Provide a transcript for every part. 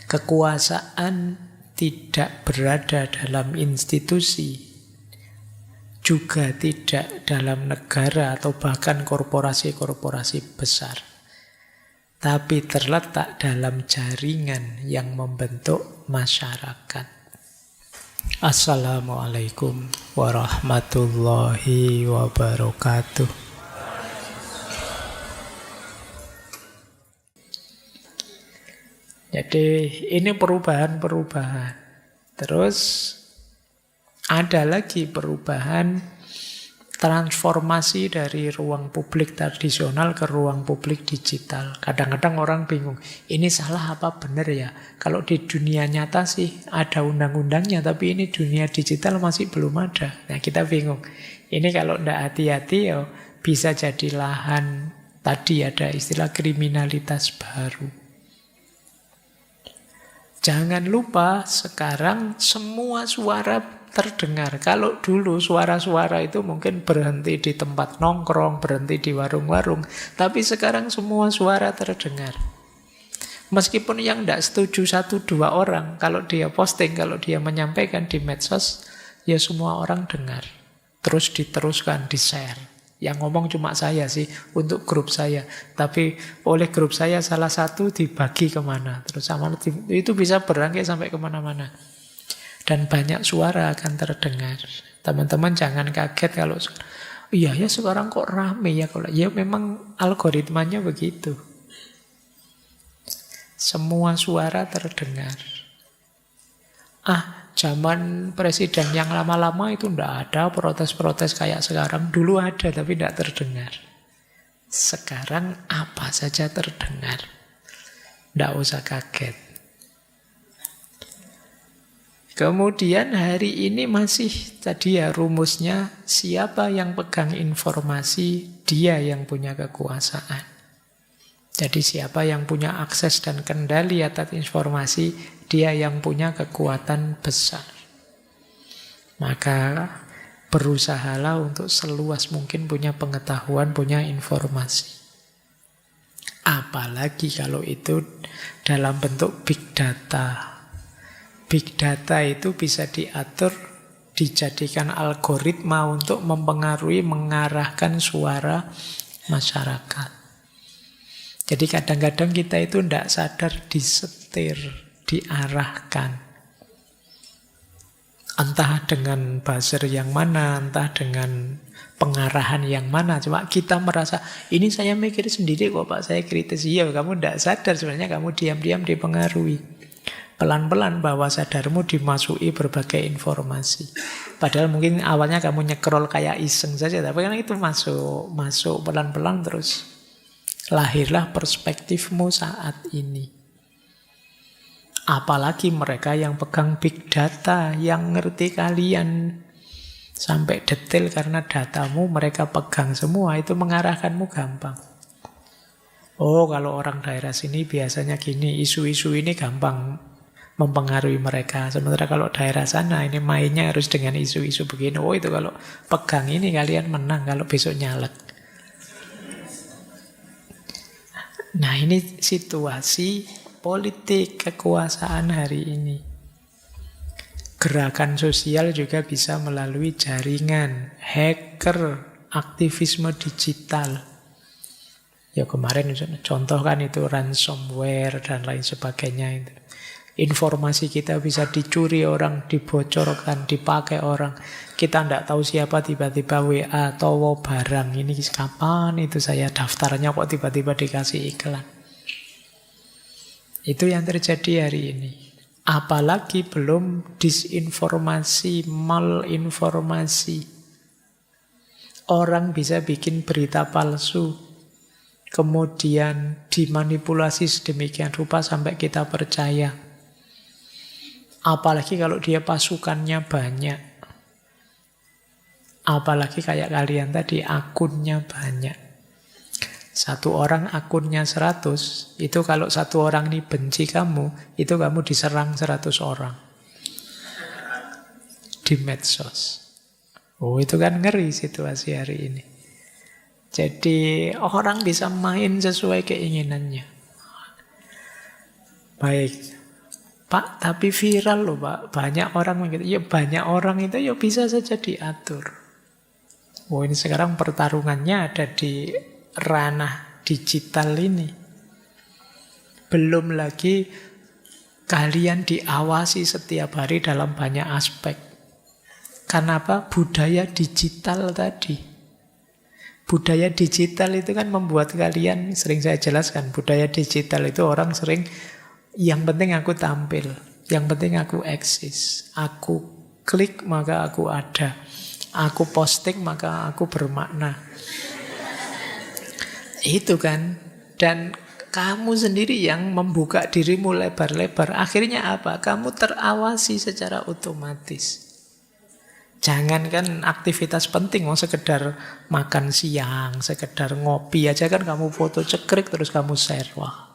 Kekuasaan tidak berada dalam institusi, juga tidak dalam negara atau bahkan korporasi-korporasi besar, tapi terletak dalam jaringan yang membentuk masyarakat. Assalamualaikum warahmatullahi wabarakatuh. Jadi ini perubahan-perubahan. Terus ada lagi perubahan transformasi dari ruang publik tradisional ke ruang publik digital. Kadang-kadang orang bingung, ini salah apa benar ya? Kalau di dunia nyata sih ada undang-undangnya, tapi ini dunia digital masih belum ada. Nah kita bingung. Ini kalau tidak hati-hati ya bisa jadi lahan, tadi ada istilah kriminalitas baru. Jangan lupa sekarang semua suara terdengar. Kalau dulu suara-suara itu mungkin berhenti di tempat nongkrong, berhenti di warung-warung. Tapi sekarang semua suara terdengar. Meskipun yang tidak setuju 1-2 orang, kalau dia posting, kalau dia menyampaikan di medsos, ya semua orang dengar. Terus diteruskan, di-share. Yang ngomong cuma saya sih, untuk grup saya. Tapi oleh grup saya salah satu dibagi kemana. Terus sama itu bisa berangkai sampai kemana-mana. Dan banyak suara akan terdengar. Teman-teman jangan kaget kalau iya ya sekarang kok rame ya. Ya memang algoritmanya begitu. Semua suara terdengar. Zaman presiden yang lama-lama itu tidak ada protes-protes kayak sekarang. Dulu ada tapi tidak terdengar. Sekarang apa saja terdengar. Tidak usah kaget. Kemudian hari ini masih tadi ya rumusnya, siapa yang pegang informasi, dia yang punya kekuasaan. Jadi siapa yang punya akses dan kendali atas informasi, dia yang punya kekuatan besar. Maka berusahalah untuk seluas mungkin punya pengetahuan, punya informasi. Apalagi kalau itu dalam bentuk big data. Big data itu bisa diatur, dijadikan algoritma untuk mempengaruhi, mengarahkan suara masyarakat. Jadi kadang-kadang kita itu tidak sadar disetir, diarahkan. Entah dengan buzzer yang mana, entah dengan pengarahan yang mana. Cuma kita merasa, ini saya mikir sendiri kok Pak, saya kritis. Iya, kamu tidak sadar sebenarnya kamu diam-diam dipengaruhi. Pelan-pelan bawah sadarmu dimasuki berbagai informasi. Padahal mungkin awalnya kamu nyekrol kayak iseng saja, tapi kan itu masuk pelan-pelan terus. Lahirlah perspektifmu saat ini. Apalagi mereka yang pegang big data, yang ngerti kalian sampai detail karena datamu mereka pegang semua, itu mengarahkanmu gampang. Oh, kalau orang daerah sini biasanya gini, isu-isu ini gampang mempengaruhi mereka. Sementara kalau daerah sana ini mainnya harus dengan isu-isu begini. Oh, itu kalau pegang ini kalian menang kalau besok nyalek. Nah, ini situasi politik kekuasaan hari ini. Gerakan sosial juga bisa melalui jaringan, hacker, aktivisme digital. Ya kemarin contoh kan itu ransomware dan lain sebagainya itu. Informasi kita bisa dicuri orang, dibocorkan, dipakai orang. Kita tidak tahu siapa tiba-tiba WA atau barang. Ini kapan itu saya daftarnya kok tiba-tiba dikasih iklan. Itu yang terjadi hari ini. Apalagi belum disinformasi, malinformasi. Orang bisa bikin berita palsu, kemudian dimanipulasi sedemikian rupa sampai kita percaya. Apalagi kalau dia pasukannya banyak. Apalagi kayak kalian tadi, akunnya banyak. Satu orang akunnya 100, itu kalau satu orang ini benci kamu, itu kamu diserang 100 orang. Di medsos. Oh, itu kan ngeri situasi hari ini. Jadi orang bisa main sesuai keinginannya. Baik. Pak, tapi viral loh Pak. Banyak orang begitu. Ya banyak orang itu ya bisa saja diatur. Oh ini sekarang pertarungannya ada di ranah digital ini. Belum lagi kalian diawasi setiap hari dalam banyak aspek. Kenapa? Budaya digital tadi. Budaya digital itu kan membuat kalian, sering saya jelaskan, budaya digital itu orang sering, yang penting aku tampil, yang penting aku eksis, aku klik maka aku ada, aku posting maka aku bermakna. Itu kan. Dan kamu sendiri yang membuka dirimu lebar-lebar. Akhirnya apa? Kamu terawasi secara otomatis. Jangankan aktivitas penting, mau sekedar makan siang, sekedar ngopi aja kan kamu foto cekrik terus kamu share. Wah,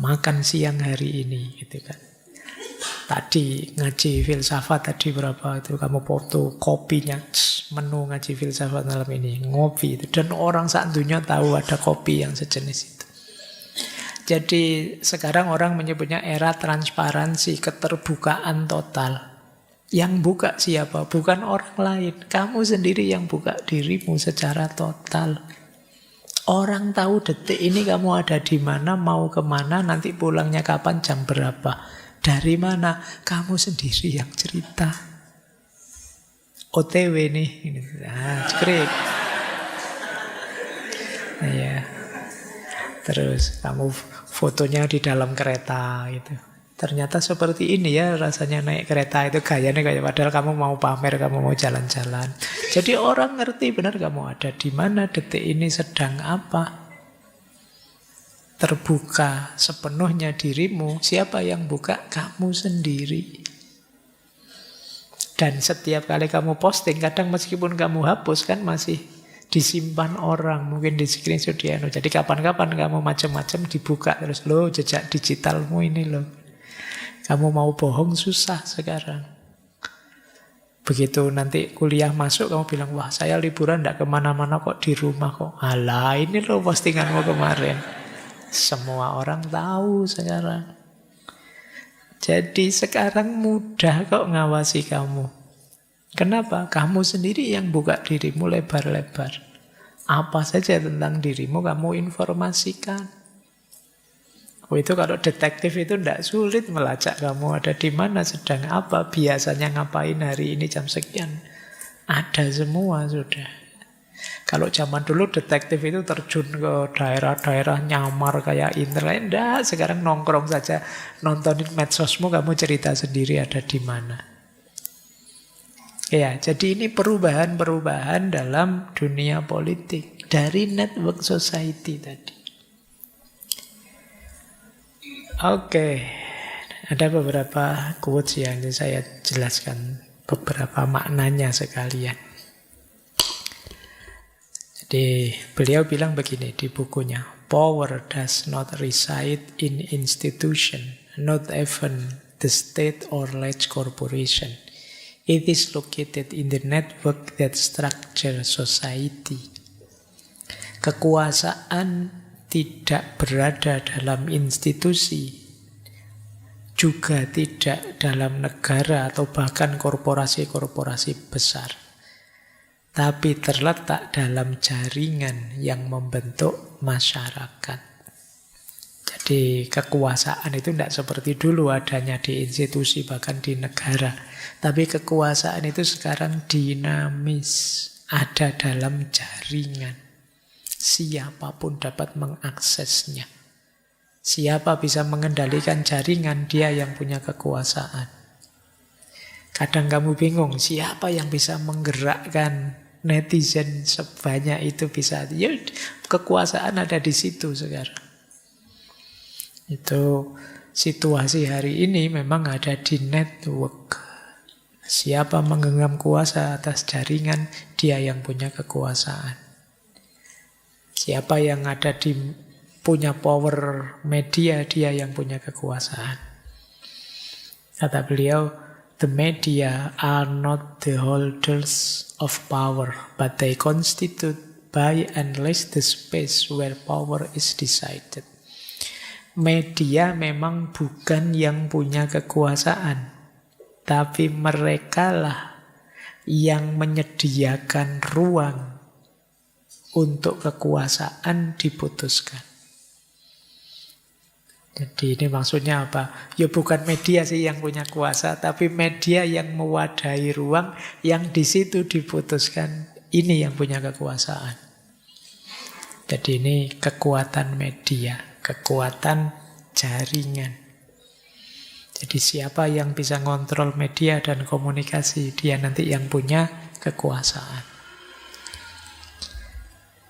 makan siang hari ini gitu kan. Tadi ngaji filsafat tadi berapa itu kamu foto kopinya, menu ngaji filsafat malam ini, ngopi itu. Dan orang sak dunia tahu ada kopi yang sejenis itu. Jadi sekarang orang menyebutnya era transparansi, keterbukaan total. Yang buka siapa? Bukan orang lain. Kamu sendiri yang buka dirimu secara total. Orang tahu detik ini kamu ada di mana, mau kemana, nanti pulangnya kapan, jam berapa. Dari mana? Kamu sendiri yang cerita. OTW nih. Nah, cekrik. Ya. Terus kamu fotonya di dalam kereta gitu. Ternyata seperti ini ya rasanya naik kereta itu gayanya kayak padahal kamu mau pamer, kamu mau jalan-jalan. Jadi orang ngerti benar kamu ada di mana, detik ini sedang apa. Terbuka sepenuhnya dirimu. Siapa yang buka? Kamu sendiri. Dan setiap kali kamu posting, kadang meskipun kamu hapus kan masih disimpan orang, mungkin di screenshot dia. Jadi kapan-kapan kamu macam-macam dibuka terus, loh jejak digitalmu ini loh. Kamu mau bohong susah sekarang. Begitu nanti kuliah masuk kamu bilang, wah saya liburan tidak kemana-mana kok di rumah kok. Alah ini loh postinganmu kemarin. Semua orang tahu sekarang. Jadi sekarang mudah kok ngawasi kamu. Kenapa? Kamu sendiri yang buka dirimu lebar-lebar. Apa saja tentang dirimu kamu informasikan. Oh itu kalau detektif itu tidak sulit melacak kamu ada di mana, sedang apa, biasanya ngapain hari ini jam sekian. Ada semua sudah. Kalau zaman dulu detektif itu terjun ke daerah-daerah nyamar kayak internet. Enggak, sekarang nongkrong saja, nontonin medsosmu, kamu cerita sendiri ada di mana. Ya, jadi ini perubahan-perubahan dalam dunia politik dari network society tadi. Oke, ada beberapa quotes yang saya jelaskan beberapa maknanya sekalian. Jadi beliau bilang begini di bukunya, power does not reside in institution, not even the state or large corporation. It is located in the network that structure society. Kekuasaan tidak berada dalam institusi, juga tidak dalam negara atau bahkan korporasi-korporasi besar, tapi terletak dalam jaringan yang membentuk masyarakat. Jadi kekuasaan itu tidak seperti dulu adanya di institusi bahkan di negara, tapi kekuasaan itu sekarang dinamis, ada dalam jaringan. Siapapun dapat mengaksesnya. Siapa bisa mengendalikan jaringan, dia yang punya kekuasaan. Kadang kamu bingung, siapa yang bisa menggerakkan netizen sebanyak itu bisa. Ya, kekuasaan ada di situ sekarang. Itu situasi hari ini memang ada di network. Siapa menggenggam kuasa atas jaringan, dia yang punya kekuasaan. Siapa yang ada di punya power media, dia yang punya kekuasaan. Kata beliau, the media are not the holders of power, but they constitute by and less the space where power is decided. Media memang bukan yang punya kekuasaan, tapi merekalah yang menyediakan ruang untuk kekuasaan diputuskan. Jadi ini maksudnya apa? Ya bukan media sih yang punya kuasa, tapi media yang mewadahi ruang yang di situ diputuskan ini yang punya kekuasaan. Jadi ini kekuatan media, kekuatan jaringan. Jadi siapa yang bisa ngontrol media dan komunikasi, dia nanti yang punya kekuasaan.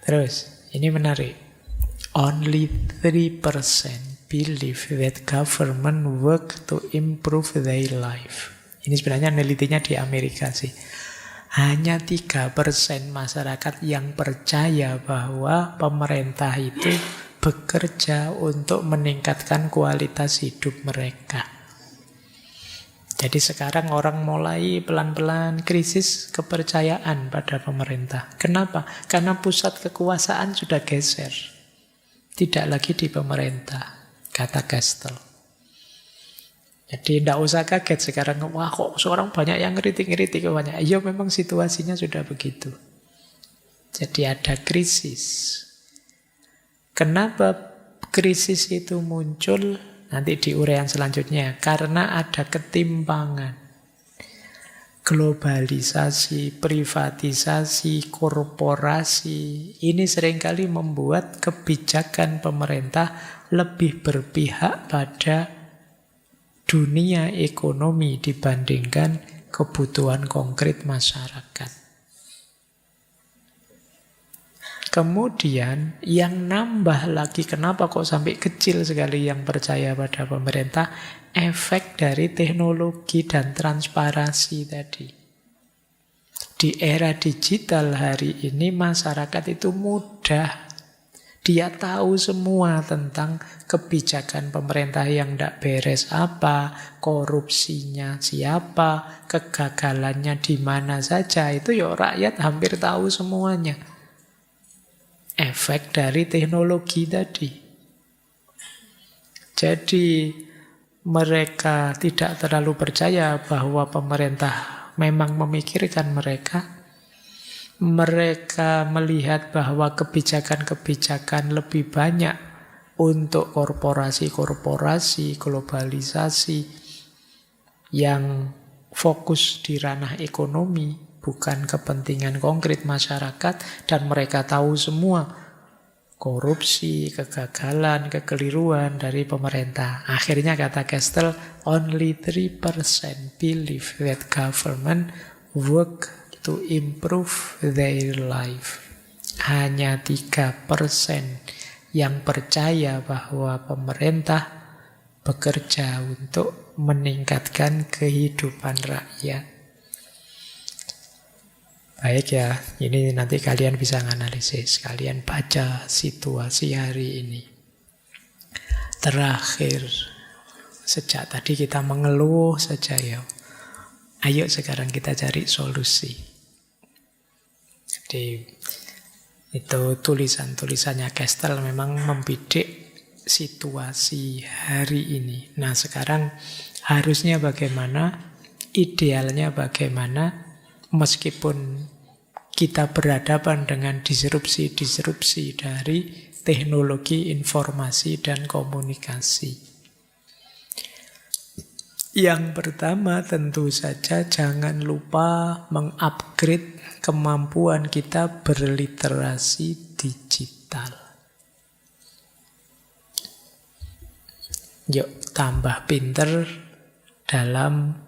Terus, ini menarik. Only 3% believe that government work to improve their life. Ini sebenarnya penelitinya di Amerika sih. Hanya 3% masyarakat yang percaya bahwa pemerintah itu bekerja untuk meningkatkan kualitas hidup mereka. Jadi sekarang orang mulai pelan-pelan krisis kepercayaan pada pemerintah. Kenapa? Karena pusat kekuasaan sudah geser. Tidak lagi di pemerintah, kata Kastel. Jadi tidak usah kaget sekarang, wah kok seorang banyak yang ngeritik banyak. Ya memang situasinya sudah begitu. Jadi ada krisis. Kenapa krisis itu muncul? Nanti di uraian selanjutnya. Karena ada ketimpangan. Globalisasi, privatisasi, korporasi. Ini seringkali membuat kebijakan pemerintah lebih berpihak pada dunia ekonomi dibandingkan kebutuhan konkret masyarakat. Kemudian yang nambah lagi, kenapa kok sampai kecil sekali yang percaya pada pemerintah? Efek dari teknologi dan transparansi tadi. Di era digital hari ini masyarakat itu mudah. Dia tahu semua tentang kebijakan pemerintah yang tidak beres apa, korupsinya siapa, kegagalannya di mana saja. Itu ya rakyat hampir tahu semuanya. Efek dari teknologi tadi. Jadi mereka tidak terlalu percaya bahwa pemerintah memang memikirkan mereka. Mereka melihat bahwa kebijakan-kebijakan lebih banyak untuk korporasi-korporasi, globalisasi yang fokus di ranah ekonomi, bukan kepentingan konkret masyarakat, dan mereka tahu semua korupsi, kegagalan, kekeliruan dari pemerintah. Akhirnya kata Kastel, only 3% believe that government work to improve their life. Hanya 3% yang percaya bahwa pemerintah bekerja untuk meningkatkan kehidupan rakyat. Baik ya, ini nanti kalian bisa menganalisis, kalian baca situasi hari ini. Terakhir, sejak tadi kita mengeluh saja ya. Ayo sekarang kita cari solusi. Jadi itu tulisan-tulisannya Kastel memang membidik situasi hari ini. Nah sekarang harusnya bagaimana, idealnya bagaimana, meskipun kita berhadapan dengan disrupsi-disrupsi dari teknologi informasi dan komunikasi. Yang pertama tentu saja jangan lupa mengupgrade kemampuan kita berliterasi digital. Yuk tambah pinter dalam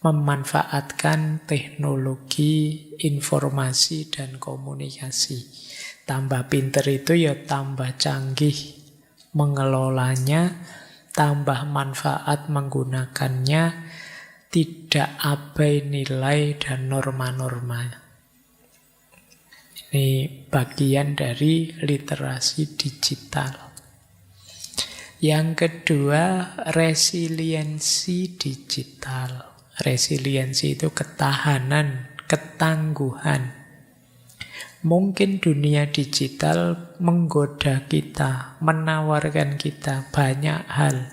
memanfaatkan teknologi informasi dan komunikasi. Tambah pinter itu ya tambah canggih mengelolanya, tambah manfaat menggunakannya, tidak abai nilai dan norma-norma. Ini bagian dari literasi digital. Yang kedua, resiliensi digital. Resiliensi itu ketahanan, ketangguhan. Mungkin dunia digital menggoda kita, menawarkan kita banyak hal.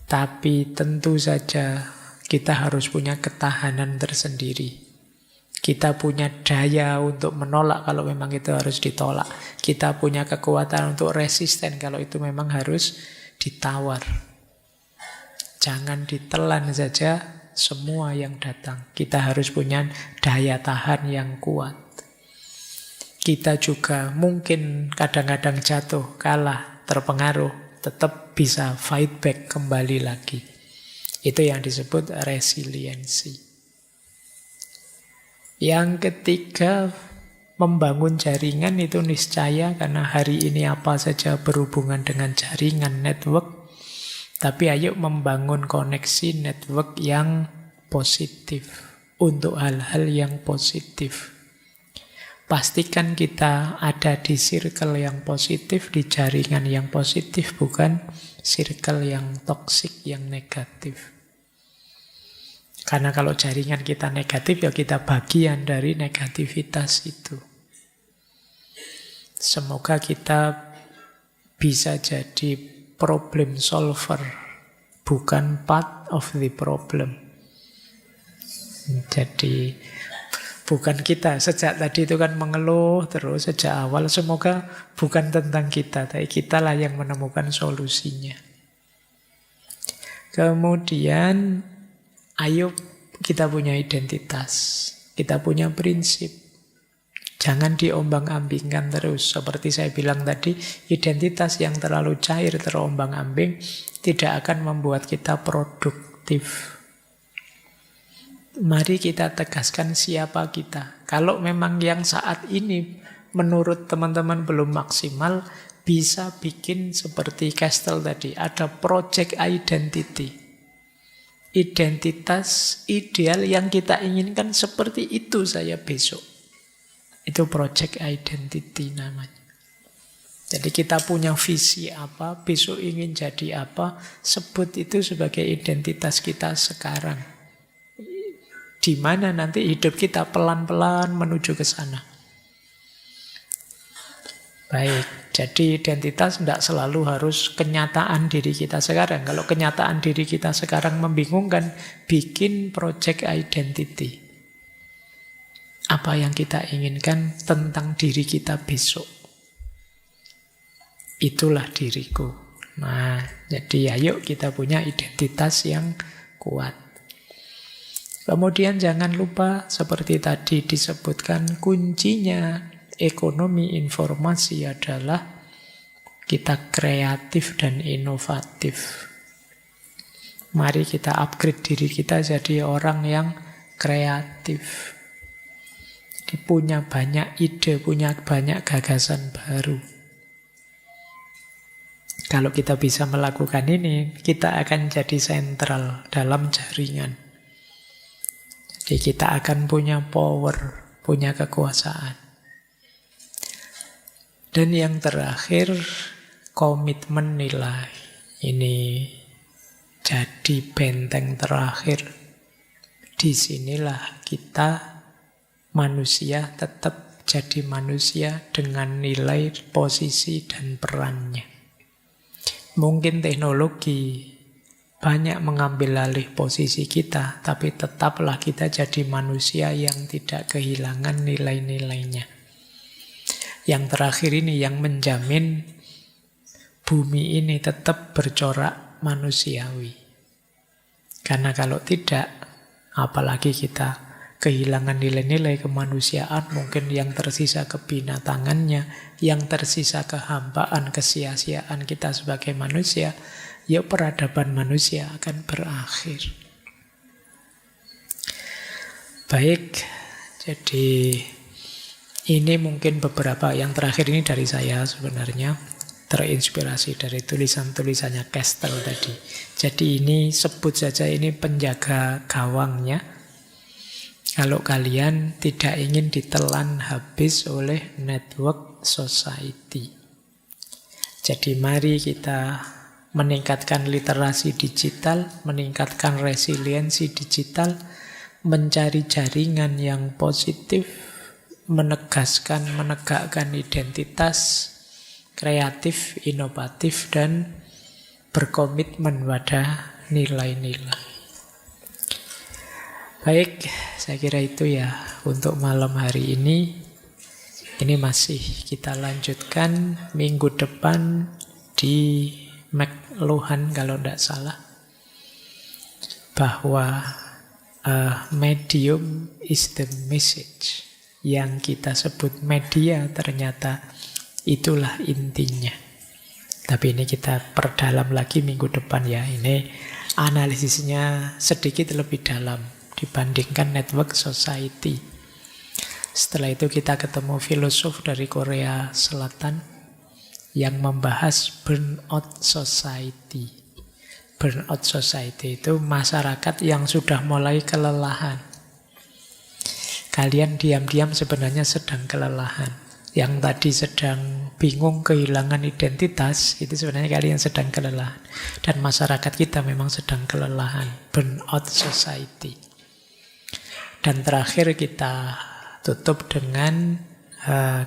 Tapi tentu saja kita harus punya ketahanan tersendiri. Kita punya daya untuk menolak kalau memang itu harus ditolak. Kita punya kekuatan untuk resisten kalau itu memang harus ditawar. Jangan ditelan saja semua yang datang. Kita harus punya daya tahan yang kuat. Kita juga mungkin kadang-kadang jatuh, kalah, terpengaruh, tetap bisa fight back kembali lagi. Itu yang disebut resiliensi. Yang ketiga, membangun jaringan itu niscaya, karena hari ini apa saja berhubungan dengan jaringan, network. Tapi ayo membangun koneksi network yang positif untuk hal-hal yang positif. Pastikan kita ada di circle yang positif, di jaringan yang positif, bukan circle yang toksik, yang negatif. Karena kalau jaringan kita negatif, ya kita bagian dari negativitas itu. Semoga kita bisa jadi problem solver, bukan part of the problem. Jadi bukan kita. Sejak tadi itu kan mengeluh terus sejak awal. Semoga bukan tentang kita, tapi kitalah yang menemukan solusinya. Kemudian ayo kita punya identitas, kita punya prinsip. Jangan diombang-ambingkan terus. Seperti saya bilang tadi, identitas yang terlalu cair, terombang-ambing, tidak akan membuat kita produktif. Mari kita tegaskan siapa kita. Kalau memang yang saat ini menurut teman-teman belum maksimal, bisa bikin seperti Castle tadi, ada project identity. Identitas ideal yang kita inginkan seperti itu saya besok. Itu project identity namanya. Jadi kita punya visi apa, besok ingin jadi apa, sebut itu sebagai identitas kita sekarang. Di mana nanti hidup kita pelan-pelan menuju ke sana. Baik, jadi identitas tidak selalu harus kenyataan diri kita sekarang. Kalau kenyataan diri kita sekarang membingungkan, bikin project identity. Apa yang kita inginkan tentang diri kita besok. Itulah diriku. Nah, jadi ayo kita punya identitas yang kuat. Kemudian jangan lupa, seperti tadi disebutkan, kuncinya ekonomi informasi adalah kita kreatif dan inovatif. Mari kita upgrade diri kita jadi orang yang kreatif. Jadi punya banyak ide, punya banyak gagasan baru. Kalau kita bisa melakukan ini, kita akan jadi sentral dalam jaringan. Jadi kita akan punya power, punya kekuasaan. Dan yang terakhir, komitmen nilai. Ini jadi benteng terakhir. Disinilah kita manusia tetap jadi manusia dengan nilai, posisi, dan perannya. Mungkin teknologi banyak mengambil alih posisi kita, tapi tetaplah kita jadi manusia yang tidak kehilangan nilai-nilainya. Yang terakhir ini yang menjamin bumi ini tetap bercorak manusiawi. Karena kalau tidak, apalagi kita kehilangan nilai-nilai kemanusiaan, mungkin yang tersisa kebinatangannya, yang tersisa kehambaan, kesia-siaan kita sebagai manusia, ya peradaban manusia akan berakhir. Baik, jadi ini mungkin beberapa, yang terakhir ini dari saya sebenarnya, terinspirasi dari tulisan-tulisannya Castle tadi. Jadi ini sebut saja ini penjaga gawangnya. Kalau kalian tidak ingin ditelan habis oleh network society. Jadi mari kita meningkatkan literasi digital, meningkatkan resiliensi digital, mencari jaringan yang positif, menegaskan, menegakkan identitas, kreatif, inovatif, dan berkomitmen pada nilai-nilai. Baik, saya kira itu ya untuk malam hari ini. Ini masih kita lanjutkan minggu depan di McLuhan kalau tidak salah. Bahwa medium is the message. Yang kita sebut media ternyata itulah intinya. Tapi ini kita perdalam lagi minggu depan ya. Ini analisisnya sedikit lebih dalam dibandingkan network society. Setelah itu kita ketemu filosof dari Korea Selatan yang membahas burnout society. Burnout society itu masyarakat yang sudah mulai kelelahan. Kalian diam-diam sebenarnya sedang kelelahan. Yang tadi sedang bingung kehilangan identitas, itu sebenarnya kalian sedang kelelahan. Dan masyarakat kita memang sedang kelelahan. Burnout society. Dan terakhir kita tutup dengan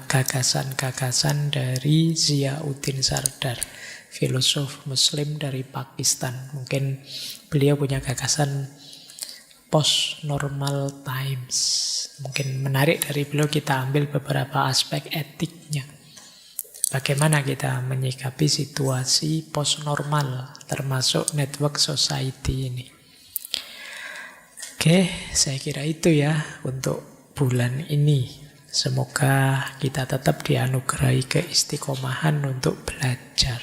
gagasan-gagasan dari Ziauddin Sardar, filosof muslim dari Pakistan. Mungkin beliau punya gagasan post-normal times. Mungkin menarik dari beliau kita ambil beberapa aspek etiknya. Bagaimana kita menyikapi situasi post-normal, termasuk network society ini. Oke, saya kira itu ya untuk bulan ini. Semoga kita tetap dianugerahi keistiqomahan untuk belajar.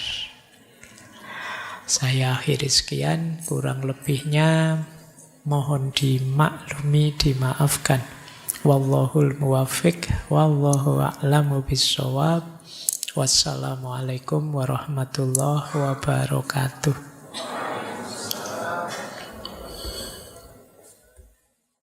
Saya akhiri sekian, kurang lebihnya mohon dimaklumi, dimaafkan. Wallahul muwaffiq, wallahu a'lamu bissawab. Wassalamualaikum warahmatullahi wabarakatuh.